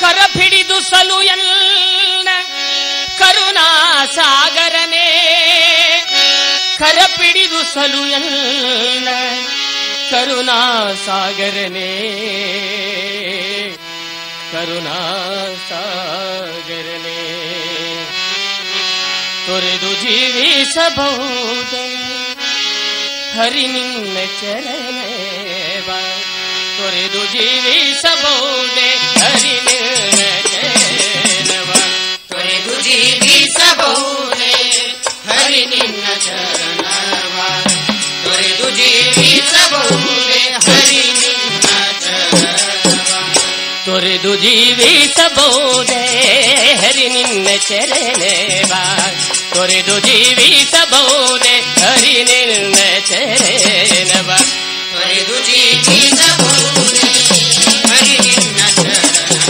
ಕರಪಿಡಿದುಸಲು ಎನ್ನ ಕರುಣಾ ಸಾಗರನೇ, ಕರಪಿಡಿದುಸಲು ಎನ್ನ ಕರುಣಾ ಸಾಗರನೇ, ಕರುಣಾ ಸಾಗರನೇ. ತೊರೆದು ಜೀವಿಸಬಹುದೇ ಹರಿ ನಿನ್ನ ಚರಣವ, ತೊರೆದು ಜೀವಿಸಬಹುದೇ ಹರಿ ನಿನ್ನ ಚರಣವ, ತೊರೆದು ಜೀವಿಸಬಹುದೇ ಹರಿ ನಿನ್ನ ಚರಣವ, ತೊರೆದು ಜೀವಿಸಬಹುದೇ ಹರಿ ನಿನ್ನ ಚರಣವ, ತೊರೆದು ಜೀವಿಸಬಹುದೇ ಹರಿ ನಿನ್ನ ಚರಣವ, ತೊರೆದು ಜೀವಿಸಬಹುದೇ ಹರಿ ನಿನ್ನ ಚರಣವ, ತೊರೆದು ಜೀವಿಸಬಹುದೇ ಹರಿ ನಿನ್ನ ಚರಣವ,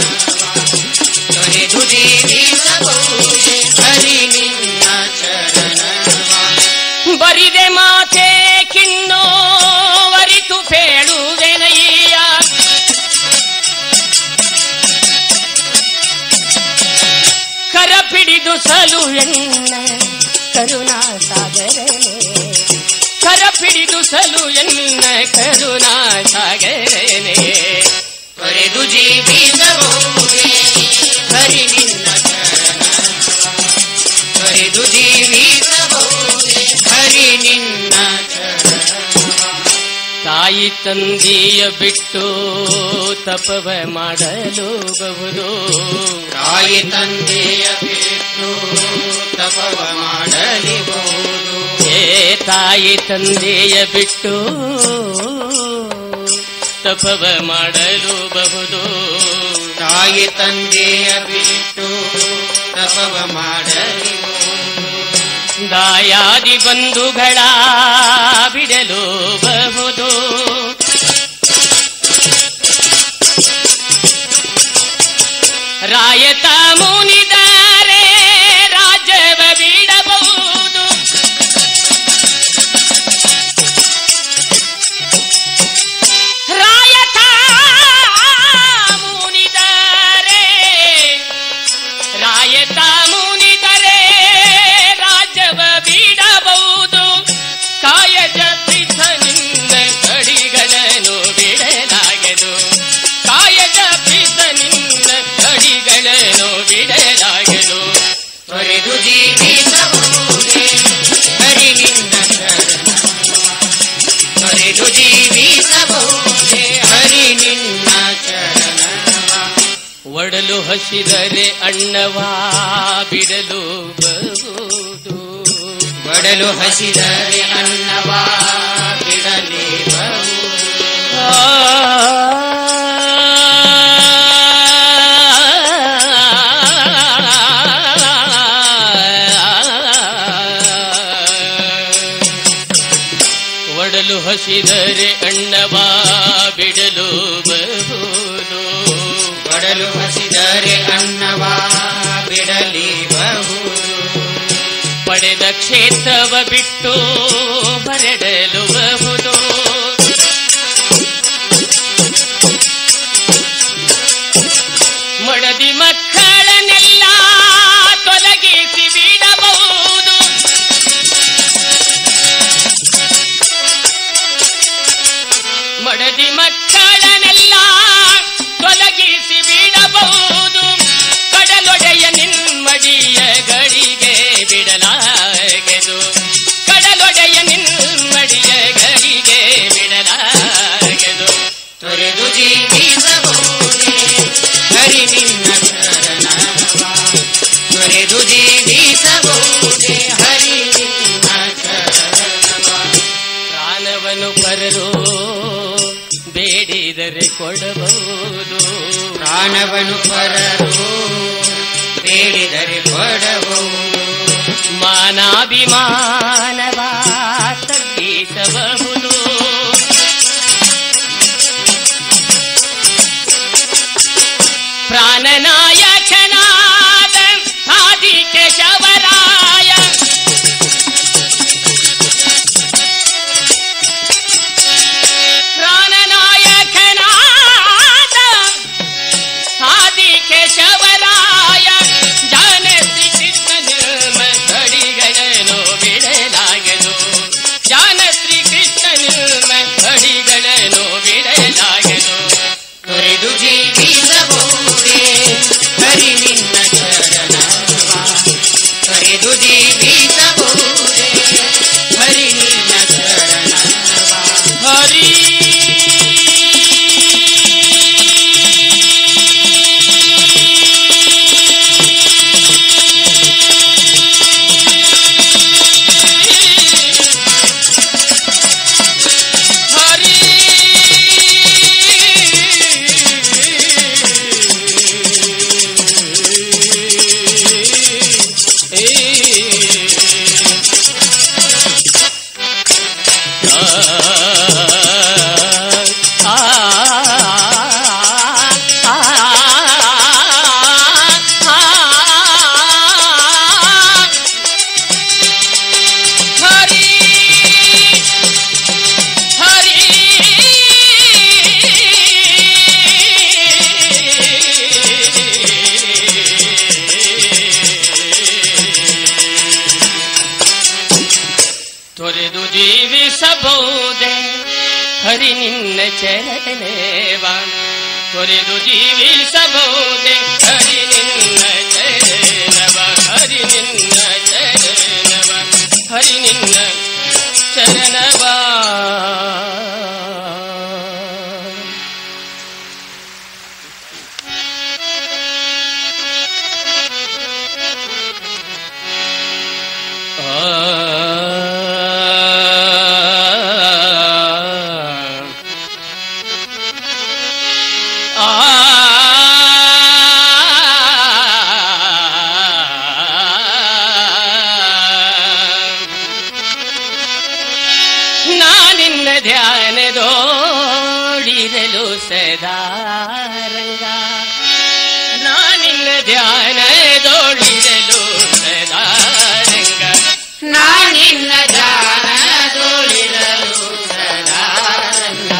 ತೊರೆದು ಜೀವಿಸಬಹುದೇ ಹರಿ ನಿನ್ನ ಚರಣವ. ಬರಿದೆ ಮಾತೆ ಕಿನ್ನೋ ವರಿತು ಪೇಳುವೆನಯ್ಯ, ಕರಪಿಡಿದುಸಲು ಎನ್ನ ಕರುಣಾ ಸಾಗರನೇ, ಕರಪಿಡಿದುಸಲು ಎನ್ನ ಕರುಣಾ ಸಾಗರನೇ, ತೊರೆದು ಜೀವಿಸಬಹುದೇ ಹರಿ ನಿನ್ನ ಚರಣವ, ತೊರೆದು ಜೀವಿಸಬಹುದೇ ಹರಿ ನಿನ್ನ ಚರಣವ. ತಾಯಿ ತಂದೆಯ ಬಿಟ್ಟು ತಪವ ಮಾಡಲು ಬಹುದು, ತಾಯಿ ತಂದೆಯ ಬಿಟ್ಟು ತಪವ ಮಾಡಲಿಬಹುದು, ತಾಯಿ ತಂದೆಯ ಬಿಟ್ಟು ತಪವ ಮಾಡಲು ಬಹುದು, ತಾಯಿ ತಂದೆಯ ಬಿಟ್ಟು ತಪವ ಮಾಡಲಿಬಹುದು, ದಾಯಾದಿ ಬಂಧುಗಳ ಬಿಡಲು ಬಹುದು, ರಾಯತ ಮುನಿದರೆ ರಾಜ್ಯವ ಬಿಡಬಹುದು, ರಾಯತ ಮುನಿದರೆ ರಾಯತ ಮುನಿದರೆ ರಾಜ್ಯವ ಬಿಡಬಹುದು, ಕಾಯಜ ಪಿತನಿಂದ ಕಡಿಗಳನ್ನು ಬಿಡಲಾಗದು, ಕಾಯಜ ಪಿತನಿಂದ ಕಡಿಗಳನ್ನು ಬಿಡಲಾಗದು, ತೊರೆದು ಜೀವಿಸಬಹುದೇ ಹರಿ ನಿನ್ನ ಚರಣವ, ತೊರೆದು ಜೀವಿಸಬಹುದೇ ಹರಿ ನಿನ್ನ ಚರಣವ. ಒಡಲು ಹಸಿದರೆ ಅಣ್ಣವಾ ಬಿಡಲು ಬಹುದು, ಒಡಲು ಹಸಿದರೆ ಅನ್ನವಾ ಬಿಡಲೇಬಹುದು, ಒಡಲು ಹಸಿದರೆ ಅಣ್ಣವಾ ಬಿಡಲು ಬಹುದು, ಒಡಲು ಹಸಿದರೆ ಅನ್ನವಾ ಬಿಡಲೇಬಹುದು, ಪಡೆದ ಕ್ಷೇತ್ರವ ಬಿಟ್ಟು ಬರಡಲು ಬಹುದು, ಮಡದಿ ಮಕ್ಕಳನ್ನೆಲ್ಲ ತೊಲಗಿಸಿ ಬಿಡಬಹುದು, ಮಡದಿ ಮಕ್ಕಳನ್ನೆಲ್ಲ ತೊಲಗಿಸಿ ಬಿಡಬಹುದು, ಕಡಲೊಡೆಯ ನಿನ್ಮಡಿಯ ಗಡಿಗೆ ಬಿಡಲಾಗದು, ಕಡಲೊಡೆಯ ನಿನ್ಮಡಿಯ ತೊರೆದು ಜೀವಿಸಬಹುದೇ ಹರಿ ನಿನ್ನ ಚರಣವ. ಪ್ರಾಣವನ್ನು ಪರರು ಬೇಡಿದರೆ ಕೊಡಬಹುದು, ಪ್ರಾಣವನ್ನು ಪರರು ಬೇಡಿದರೆ ಕೊಡಬಹುದು. ಮಾನಾಭಿಮಾನವ ತಗ್ಗಿಸಬಹುದು, ಪ್ರಾಣನಾಯಕನಾದ ಆದಿಕೇಶವರಾಯ ಪ್ರಾಣನಾಯಕನಾದ ಆದಿಕೇಶವರಾಯ ಜಾನ ಶ್ರೀ ಕೃಷ್ಣನ ಮಡಿಗಳನ್ನು ಬಿಡಲಾಗದು, ಜಾನ ಶ್ರೀ ಕೃಷ್ಣನ ಮಡಿಗಳನ್ನು ಬಿಡಲಾಗದು. ತೊರೆದು ಜೀವಿಸಬಹುದೇ ಹರಿ ನಿನ್ನ ಚರಣವ. ತೊರೆದು ಜೀವಿಸಬಹುದೇ ಹರಿ ನಿನ್ನ ಚರಣವ. ಹರಿ ತೊರೆದು ಜೀವಿಸಬಹುದೇ ಹರಿ ನಿನ್ನ ಚರಣವ. ತೊರೆದು ಜೀವಿಸಬಹುದೇ ಹರಿ ನಿನ್ನ ಚರಣವ. ಹರಿ ನಿನ್ನ ಚರಣವ, ಹರಿ ನಿನ್ನ ಚರಣವ. ನಾನಿನ್ನ ಧ್ಯಾನದೋಡಿರಲು ಸದಾರಂಗ, ನಾನಿನ್ನ ಧ್ಯಾನದೋಡಿರಲು ಸದಾರಂಗ, ನಾನಿನ್ನ ಧ್ಯಾನದೋಳಿರಲು ಸದಾರಂಗ.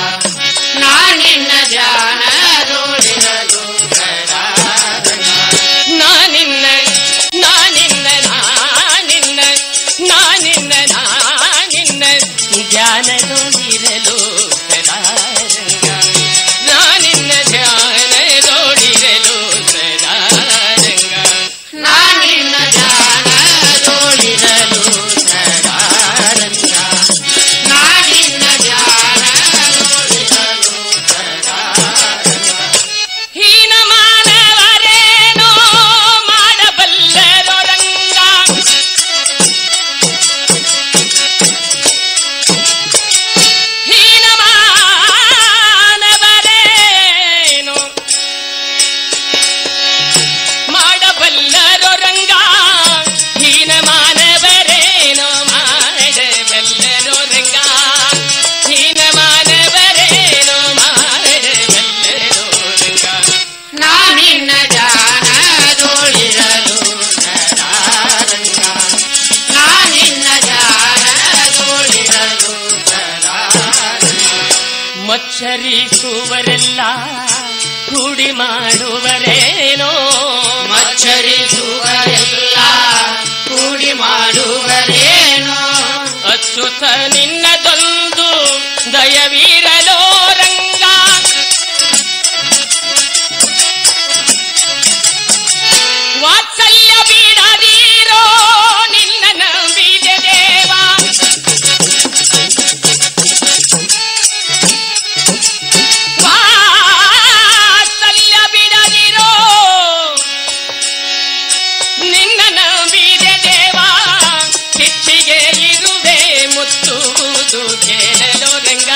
ನಾನಿನ್ನ ಧ್ಯಾನದೋಳಿರಲು ಸದಾರಂಗ. ನಾನಿನ್ನ ನಾನಿನ್ನ ನಾನಿನ್ನ ನಾನಿನ್ನ ನಾನಿನ್ನ ಧ್ಯಾನದೋಡಿರಲು ಸದಾರಂಗ. ನಾನಿನ್ನ ಧ್ಯಾನದೋಡಿರಲು ಸದಾರಂಗ. ನಾನಿನ್ನ ಧ್ಯಾನದೋಳಿರಲು ಸದಾರಂಗ. ನಾನಿನ್ನ ಧ್ಯಾನದೋಳಿರಲು ಸದಾರಂಗ. ಹೀನ ಮಾನವರೇನೋ ಮಾಡಬಲ್ಲರೋ ರಂಗ, ಹೀನ ಮಾನವರೇನೋ ಮಾಡಬಲ್ಲರೋ ರಂಗ, ಹೀನ ಮಾನವರೇನೋ ಮಾಡಬಲ್ಲರೋ ರಂಗ, ಹೀನ ಮಾನವರೇನೋ ಮಾಡಬಲ್ಲರೋ ರಂಗ. ನಾನಿನ್ನ ಧ್ಯಾನದೋಳಿರಲು ಸದಾರಂಗ. ನಾನಿನ್ನ ಧ್ಯಾನದೋಳಿರಲು ಸದಾರಂಗ. ಮಚ್ಚರಿಸುವರೆಲ್ಲ ಕೂಡಿ ಮಾಡುವರೇನೋ, ಮಚ್ಚರಿಸುವರೆಲ್ಲ ಕೂಡಿ ಮಾಡುವರೇನೋ. ಅಚ್ಚುತ ನಿನ್ನದೊಂದು ದಯವೀರಲೋ ರಂಗ, ವಾತ್ಸಲ್ಯ ಬಿಡದೀರೋ ನಿನ್ನ ನಂಬಿದೆ ದೇವ. ವಾತ್ಸಲ್ಯ ಬಿಡದಿರೋ ನಿನ್ನ ಕೇಳಲು ರಂಗ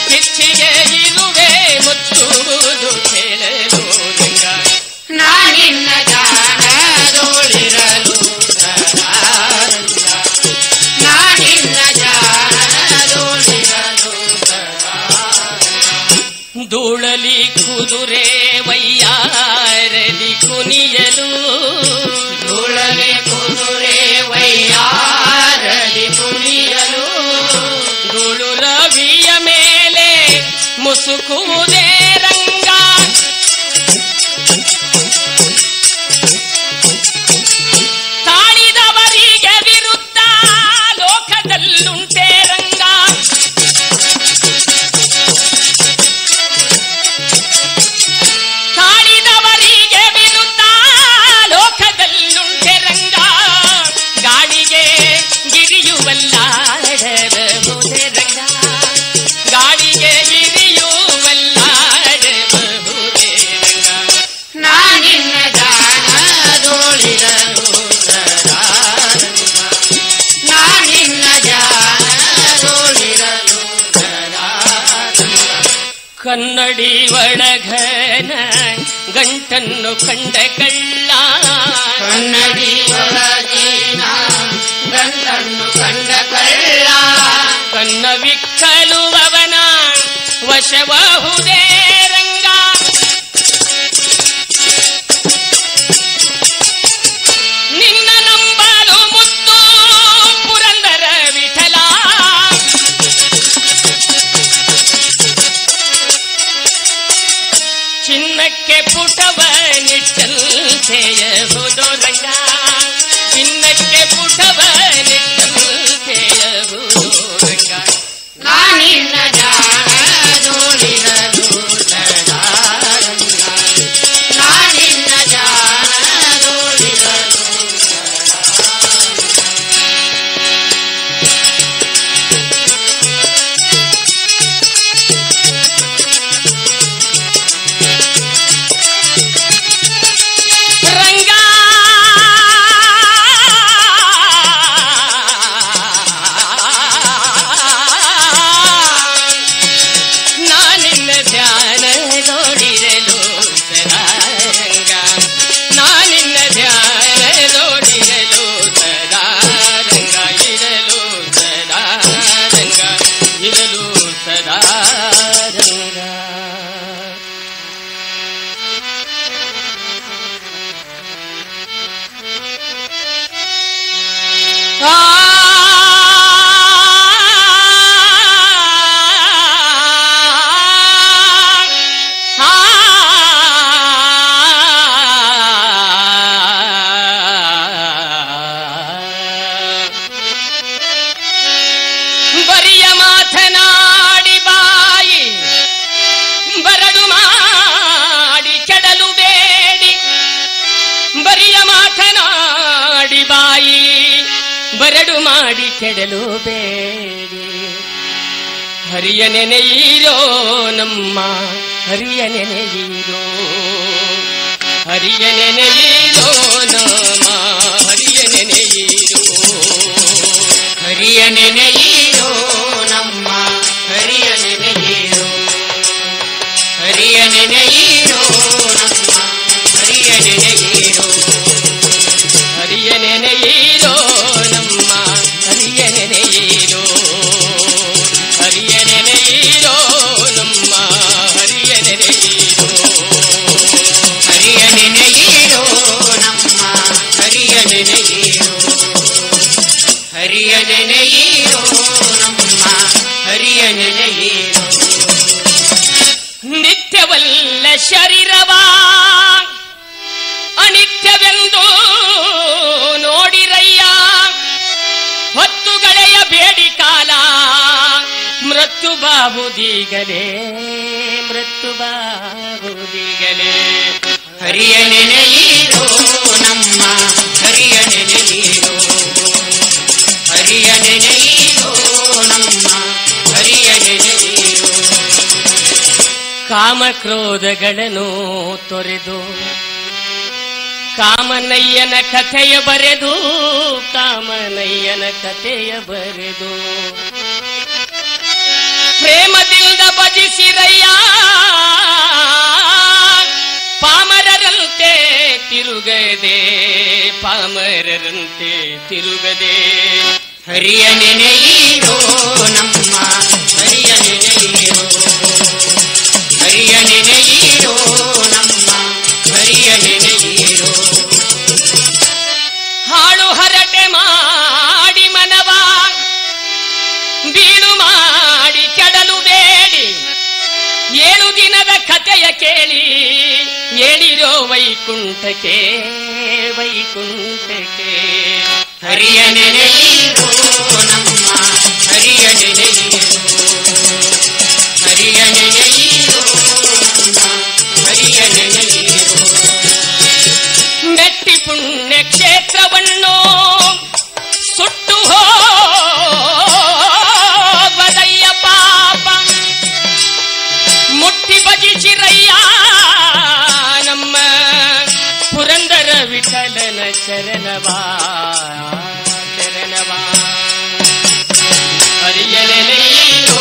ಕಿಚ್ಚಿಗೆ ಇರುವೆ ಮುತ್ತುವುದು ಕೇಳಲು ರಂಗ ನಾನಿನ್ನ ಜಾಣದೋಳಿರಲು ಸದಾ ರಂಗ ನಾನಿನ್ನ ಜಾಣದೋಳಿರಲು ಸದಾ ಧೂಳಲಿ ಕುದುರೆ ವಯ್ಯಾರಲಿ ಕುಣಿಯಲು ಧೂಳಲಿ ಕುದುರೆ ವಯ್ಯಾರಲಿ ಕುಣಿಯಲು ಧೂಳು ರವಿಯ ಮೇಲೆ ಮುಸುಕುವುದೇ ರಂಗ ತಾಳಿದವರಿಗೆ ವಿರುದ್ಧ ಲೋಕದಲ್ಲುಂಟೆ ರಂಗ ತಾಳಿದವರಿಗೆ ವಿರುದ್ಧ ಲೋಕದಲ್ಲುಂಟೆ ರಂಗ ಗಾಳಿಗೆ ಗಿರಿಯುವಲ್ಲಾಡಬಹುದೇ ರಂಗ ಗಾಳಿಗೆ ಗಿರಿಯುವಲ್ಲಾಡಬಹುದೇ ರಂಗ ನಾನಿನ್ನ ಜಾಣದೋಳಿರಲು ಸದಾ ರಂಗ ನಾನಿನ್ನ ಜಾಣದೋಳಿರಲು ಸದಾ ರಂಗ ಕನ್ನಡಿ ಒಳಗನ ಗಂಟನ್ನು ಕಂಡ ಕಳ್ಳ ಕನ್ನಡಿ ಒಳಗಿನ ಗಂಟನ್ನು ಕಂಡ ಕಳ್ಳ ಕನ್ನ ವಿಕ್ಕಲುವವನ ವಶಬಹುದೇ ರಂಗ ನಿನ್ನ ನಂಬಲು ಮುತ್ತು ಪುರಂದರ ವಿಠಲ ಚಿನ್ನಕ್ಕೆ ಪುಟವ ನಿಟ್ಟಂತೆಯಬಹುದು ರಂಗ ಚಿನ್ನಕ್ಕೆ ಪುಟವ ನಿಟ್ಟಂತೆಯಬಹುದು ರಂಗ ನಾನಿನ್ನ ಜಾಣದೋಳಿರಲು ಸದಾ ರಂಗ ನಾನಿನ್ನ ಜಾಣದೋಳಿರಲು ರಂಗ ನಾನಿನ್ನ ಧ್ಯಾನ ನೋಡಿರಲು ಸದಾ ರಂಗ ನಾನಿನ್ನ ಧ್ಯಾನ ನೋಡಿರಲು ಸದಾ ರಂಗ ಇರಲು ಸದಾ ರಂಗ ಇರಲು ಸದಾ ರಂಗ ಆ ಬರಿಯ ಮಾತನಾಡಿ ಬಾಯಿ ಬರಡು ಮಾಡಿ ಕೆಡಲು ಬೇಡಿ ಬರಿಯ ಮಾತನಾಡಿ ಬಾಯಿ ಬರಡು ಮಾಡಿ ಕೆಡಲು ಬೇಡಿ ಹರಿಯ ನೆನೆಯಿರೋ ನಮ್ಮ ಹರಿಯ ನೆನೆಯಿರೋ ಹರಿಯ ನೆನೆಯಿರೋ ನಮ್ಮ ಹರಿಯ ನೆನೆಯಿರೋ ಹರಿಯ ನೆನೆಯಿರೋ ನಮ್ಮ ಹರಿಯ ನೆನೆಯಿರೋ ಹರಿಯ ನೆನೆಯಿರೋ ನಮ್ಮ ಹರಿಯ ನೆನೆಯಿರೋ ಹರಿಯ ನೆನೆಯಿರೋ ನಮ್ಮ ಹರಿಯ ನೆನೆಯಿರೋ ಹರಿಯ ನೆನೆಯಿರೋ ನಮ್ಮ ಹರಿಯ ನೆನೆಯಿರೋ ಹರಿಯ ನೆನೆಯಿರೋ ನಮ್ಮ ಹರಿಯ ನೆನೆಯಿರೋ ಹರಿಯ ನೆನೆಯಿರೋ ನಮ್ಮ ಹರಿಯ ನೆನೆಯಿರೋ ನಿತ್ಯವಲ್ಲ ಶರೀರವ ಅನಿತ್ಯವೆಂದು ನೋಡಿರಯ್ಯ ಹೊತ್ತುಗಳೆಯ ಬೇಡಿ ಕಾಲ ಮೃತ್ಯು ಬಾಬುದಿಗಲೇ ಮೃತ್ಯು ಬಾಬುದಿಗಲೇ ಹರಿಯ ನೆನೆಯಿರೋ ನಮ್ಮ ಹರಿಯ ನೆನೆಯಿರೋ ಹರಿಯ ನೆನೆಯಿರೋ ನಮ್ಮ ಹರಿಯ ನೆನೆಯಿರೋ ಕಾಮಕ್ರೋಧಗಳನ್ನು ತೊರೆದು ಕಾಮನಯ್ಯನ ಕಥೆಯ ಬರೆದು ಕಾಮನಯ್ಯನ ಕಥೆಯ ಬರೆದು ಪ್ರೇಮದಿಂದ ಭಜಿಸಿರಯ್ಯ ಪಾಮರರಂತೆ ತಿರುಗದೆ ಪಾಮರರಂತೆ ತಿರುಗದೆ ಹರಿಯ ನೆನೆಯಿರೋ ನಮ್ಮ ಹರಿಯ ನೆನೆಯಿರೋ ಹರಿಯ ನೆನೆಯಿರೋ ನಮ್ಮ ಹರಿಯ ನೆನೆಯಿರೋ ಹಾಳು ಹರಟೆ ಮಾಡಿ ಮನವ ಬೀಳು ಮಾಡಿ ಕೆಡಲು ಬೇಡಿ 7 ದಿನದ ಕಥೆಯ ಕೇಳಿ ಹೇಳಿರೋ ವೈಕುಂಠಕ್ಕೆ ವೈಕುಂಠಕ್ಕೆ ಹರಿಯ ನೆನೆಯಿರೋ ನಮ್ಮ ಹರಿಯ ನೆನೆಯಿರೋ ಹರಿಯ ನೆನೆಯಿರೋ ನಮ್ಮ ಹರಿಯ ನೆನೆಯಿರೋ ಮೆಟ್ಟಿ ಪುಣ್ಯ ಕ್ಷೇತ್ರವನ್ನು ಸುಟ್ಟು ಹೋಗದಯ್ಯ ಪಾಪ ಮುಟ್ಟಿ ಭಜಿಸಿರಯ್ಯ ನಮ್ಮ ಪುರಂದರ ವಿಠಲನ ಚರಣವಾ ಚರಣವಾ ಹರಿಯ ನೆನೆಯಿರೋ